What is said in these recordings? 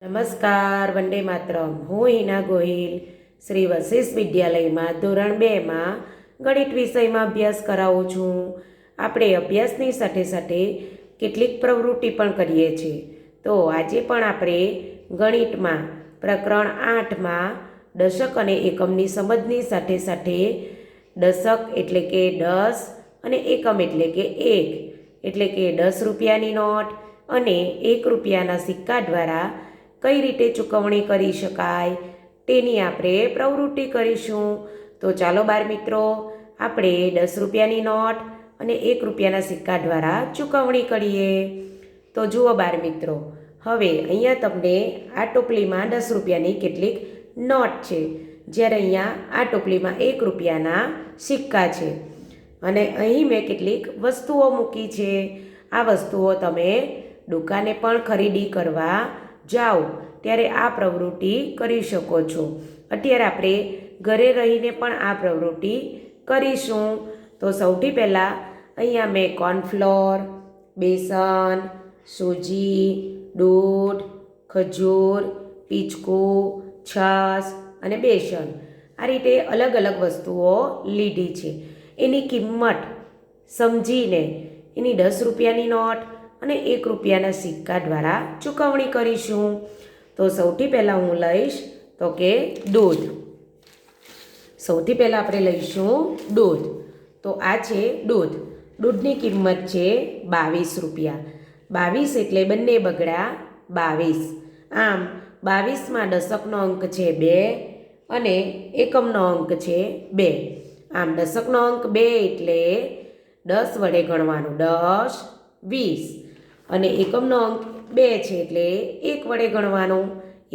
નમસ્કાર, વંદે માતરમ. હું હિના ગોહિલ શ્રી વશિષ્ઠ વિદ્યાલયમાં ધોરણ 2માં ગણિત વિષયમાં અભ્યાસ કરાવું છું. આપણે અભ્યાસની સાથે સાથે કેટલીક પ્રવૃત્તિ પણ કરીએ છીએ. તો આજે પણ આપણે ગણિતમાં પ્રકરણ 8માં દશક અને એકમની સમજની સાથે સાથે દશક એટલે કે 10 અને એકમ એટલે કે 1 એટલે કે 10 રૂપિયાની નોટ અને 1 રૂપિયાના સિક્કા દ્વારા કઈ રીતે ચૂકવણી કરી શકાય તેની આપણે પ્રવૃત્તિ કરીશું. તો ચાલો બાળ મિત્રો, આપણે 10 રૂપિયાની નોટ અને 1 રૂપિયાના સિક્કા દ્વારા ચૂકવણી કરીએ. તો જુઓ બાળ મિત્રો, હવે અહીંયા તમને આ ટોપલીમાં 10 રૂપિયાની કેટલીક નોટ છે, જ્યારે અહીંયા આ ટોપલીમાં 1 રૂપિયાના સિક્કા છે અને અહીં મેં કેટલીક વસ્તુઓ મૂકી છે. આ વસ્તુઓ તમે દુકાને પણ ખરીદી કરવા જાઓ ત્યારે આ પ્રવૃત્તિ કરી શકો છો. અત્યારે આપણે ઘરે રહીને પણ આ પ્રવૃત્તિ કરીશું. તો સૌથી પહેલાં અહીંયા મેં કોર્નફ્લોર, બેસન, સૂજી, દૂધ, ખજૂર, પિચકું, છાશ અને બેસન આ રીતે અલગ અલગ વસ્તુઓ લીધી છે. એની કિંમત સમજીને એની 10 રૂપિયાની નોટ અને 1 રૂપિયાના સિક્કા દ્વારા ચૂકવણી કરીશું. તો સૌથી પહેલાં હું લઈશ તો કે દૂધ. સૌથી પહેલાં આપણે લઈશું દૂધ. તો આ છે દૂધ. દૂધની કિંમત છે 22 રૂપિયા. 22 એટલે બંને બગડા 22. આમ 22માં દશકનો અંક છે 2 અને એકમનો અંક છે 2. આમ દશકનો અંક 2 એટલે 10 વડે ગણવાનું, 10, 20 અને એકમનો અંક 2 છે એટલે 1 વડે ગણવાનું,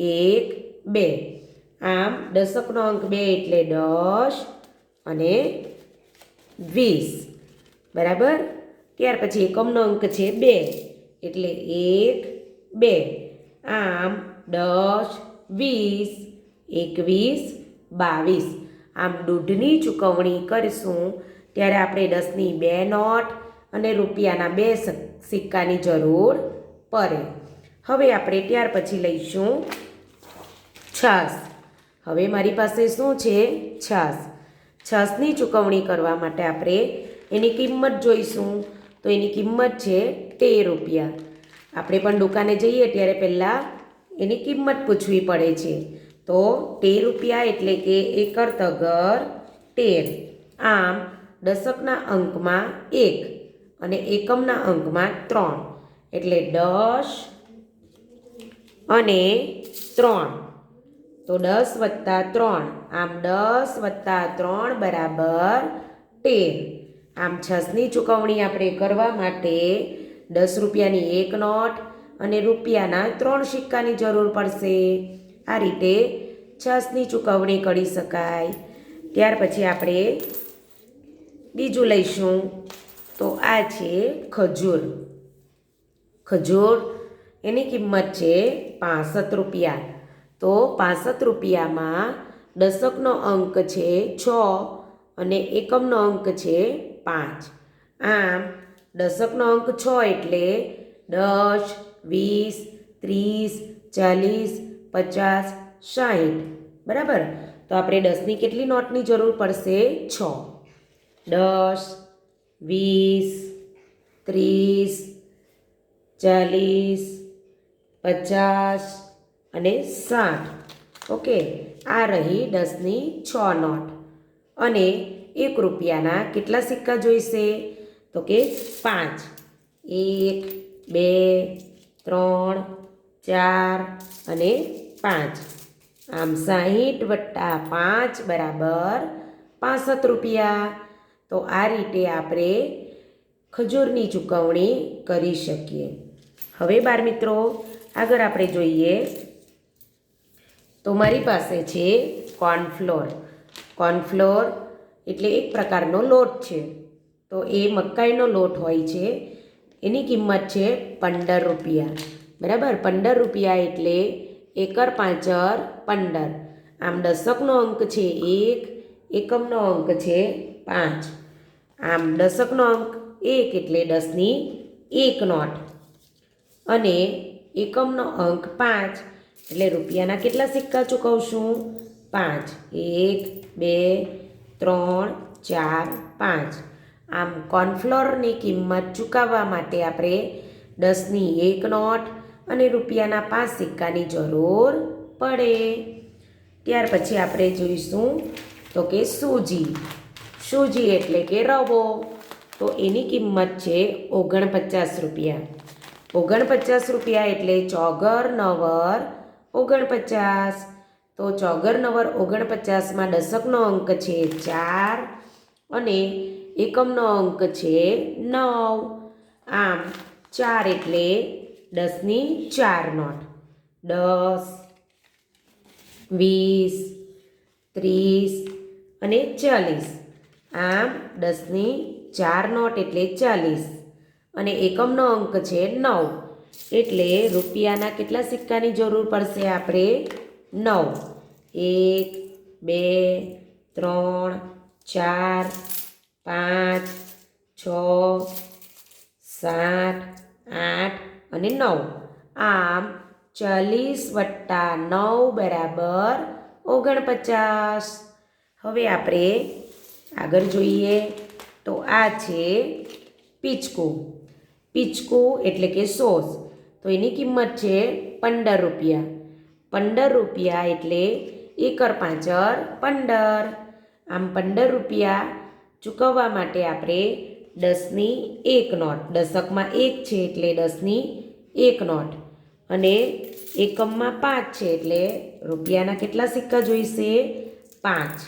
1, 2. આમ દશકનો અંક 2 એટલે 10 અને 20. બરાબર. ત્યાર પછી એકમનો અંક છે 2 એટલે 1, 2. આમ 10, 20, 21, 22. આમ દૂધની ચૂકવણી કરીશું ત્યારે આપણે 10ની 2 નોટ અને રૂપિયાના 2 સિક્કાની જરૂર પડે. હવે આપણે ત્યાર પછી લઈશું છાશ. હવે મારી પાસે શું છે? છાશ. છાશની ચૂકવણી કરવા માટે આપણે એની કિંમત જોઈશું. તો એની કિંમત છે 13 રૂપિયા. આપણે પણ દુકાને જઈએ ત્યારે પહેલાં એની કિંમત પૂછવી પડે છે. તો 13 રૂપિયા એટલે કે એકર તગર 13. આમ દશકના અંકમાં 1 અને એકમના અંકમાં 3 એટલે 10 અને 3. તો 10 વત્તા 3, આમ 10 વત્તા 3 બરાબર 13. આમ છાશની ચૂકવણી આપણે કરવા માટે 10 રૂપિયાની 1 નોટ અને રૂપિયાના 3 સિક્કાની જરૂર પડશે. આ રીતે છાશની ચૂકવણી કરી શકાય. ત્યાર પછી આપણે બીજું લઈશું. તો આ છે ખજૂર. ખજૂર એની કિંમત છે 65 રૂપિયા. તો 65 રૂપિયામાં દશકનો અંક છે 6 અને એકમનો અંક છે 5. આમ દશકનો અંક 6 એટલે 10, 20, 30, 40, 50, 60. બરાબર. તો આપણે 10ની કેટલી નોટની જરૂર પડશે? 6. 10, 20, 30, 40, 50 અને 60. ઓકે. આ રહી 10ની 6 નોટ. અને 1 રૂપિયાના કેટલા સિક્કા જોઈશે? તો કે 5. 1, 2, 3, 4 અને 5. આમ 60 વત્તા 5 બરાબર 65 રૂપિયા. તો આ રીતે આપણે ખજૂરની ચૂકવણી કરી શકીએ. હવે બાળ મિત્રો, આગળ આપણે જોઈએ તો મારી પાસે છે કોર્નફ્લોર. કોર્નફ્લોર એટલે એક પ્રકારનો લોટ છે. તો એ મકાઈનો લોટ હોય છે. એની કિંમત છે 15 રૂપિયા. બરાબર. 15 રૂપિયા એટલે એકર પાંચર 15. આમ દશકનો અંક છે 1, એકમનો અંક છે 5. આમ દશકનો અંક 1 એટલે 10ની 1 નોટ અને એકમનો અંક 5 એટલે રૂપિયાના કેટલા સિક્કા ચૂકવશું? 5. 1 2 3 4 5. આમ કોર્નફ્લોરની કિંમત ચૂકવવા માટે આપણે 10ની 1 નોટ અને રૂપિયાના 5 સિક્કાની જરૂર પડે. ત્યાર પછી આપણે જોઈશું તો કે સૂજી. સૂજી એટલે કે રવો. તો એની કિંમત છે 49 રૂપિયા. 49 રૂપિયા એટલે ચોગર નવર 49. તો ચોગર નવર 49માં દશકનો અંક છે 4 અને એકમનો અંક છે 9. આમ 4 એટલે 10ની 4 નોટ. 10 20 30 અને 40. આમ 10ની 4 નોટ એટલે 40 અને એકમનો અંક છે 9. એટલે રૂપિયાના કેટલા સિક્કાની જરૂર પડશે આપણે? 9. 1 2 3 4 5 6 7 8 અને 9. આમ 40 + 9 = 49. હવે આપણે આગળ જોઈએ તો આ છે પીચકું. પીચકું એટલે કે સોસ. તો એની કિંમત છે 15 રૂપિયા. 15 રૂપિયા એટલે 1 × 5 = 15. આમ 15 રૂપિયા ચૂકવવા માટે આપણે 10ની 1 નોટ, દશકમાં 1 છે એટલે 10ની 1 નોટ અને એકમમાં 5 છે એટલે રૂપિયાના કેટલા સિક્કા જોઈશે? 5.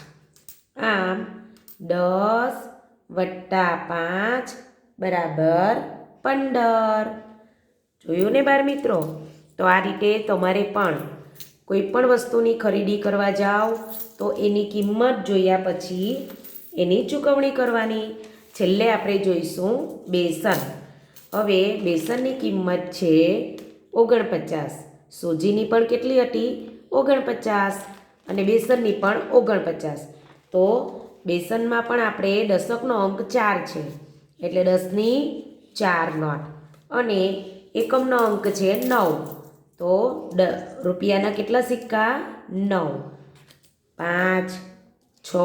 આમ 10 + 5 = 15. જોયું ને બાળ મિત્રો? તો આ રીતે તમારે પણ કોઈ પણ વસ્તુની ખરીદી કરવા જાઓ તો એની કિંમત જોયા પછી એની ચૂકવણી કરવાની. છેલ્લે આપણે જોઈશું બેસન. હવે બેસનની કિંમત છે 49. સૂજીની પણ કેટલી હતી? 49 અને બેસનની પણ 49. તો બેસનમાં પણ આપણે દશકનો અંક 4 છે એટલે 10ની 4 નોટ અને એકમનો અંક છે 9. તો રૂપિયાના કેટલા સિક્કા? 9. 5 6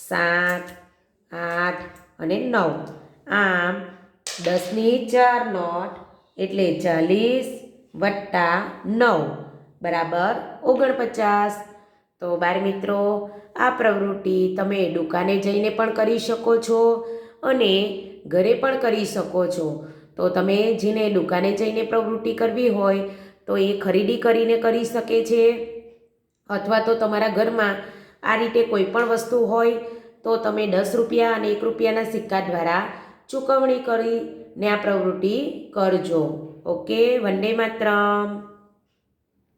7 8 અને 9. આમ 10ની 4 નોટ એટલે 40 + 9 = 49. તો બાળ મિત્રો, આ પ્રવૃત્તિ તમે દુકાને જઈને પણ કરી શકો છો અને ઘરે પણ કરી શકો છો. તો તમે જેને દુકાને જઈને પ્રવૃત્તિ કરવી હોય તો એ ખરીદી કરીને કરી શકે છે અથવા તો તમારા ઘરમાં આ રીતે કોઈ પણ વસ્તુ હોય તો તમે 10 રૂપિયા અને 1 રૂપિયાના સિક્કા દ્વારા ચૂકવણી કરીને આ પ્રવૃત્તિ કરજો. ઓકે, વંદે માતરમ.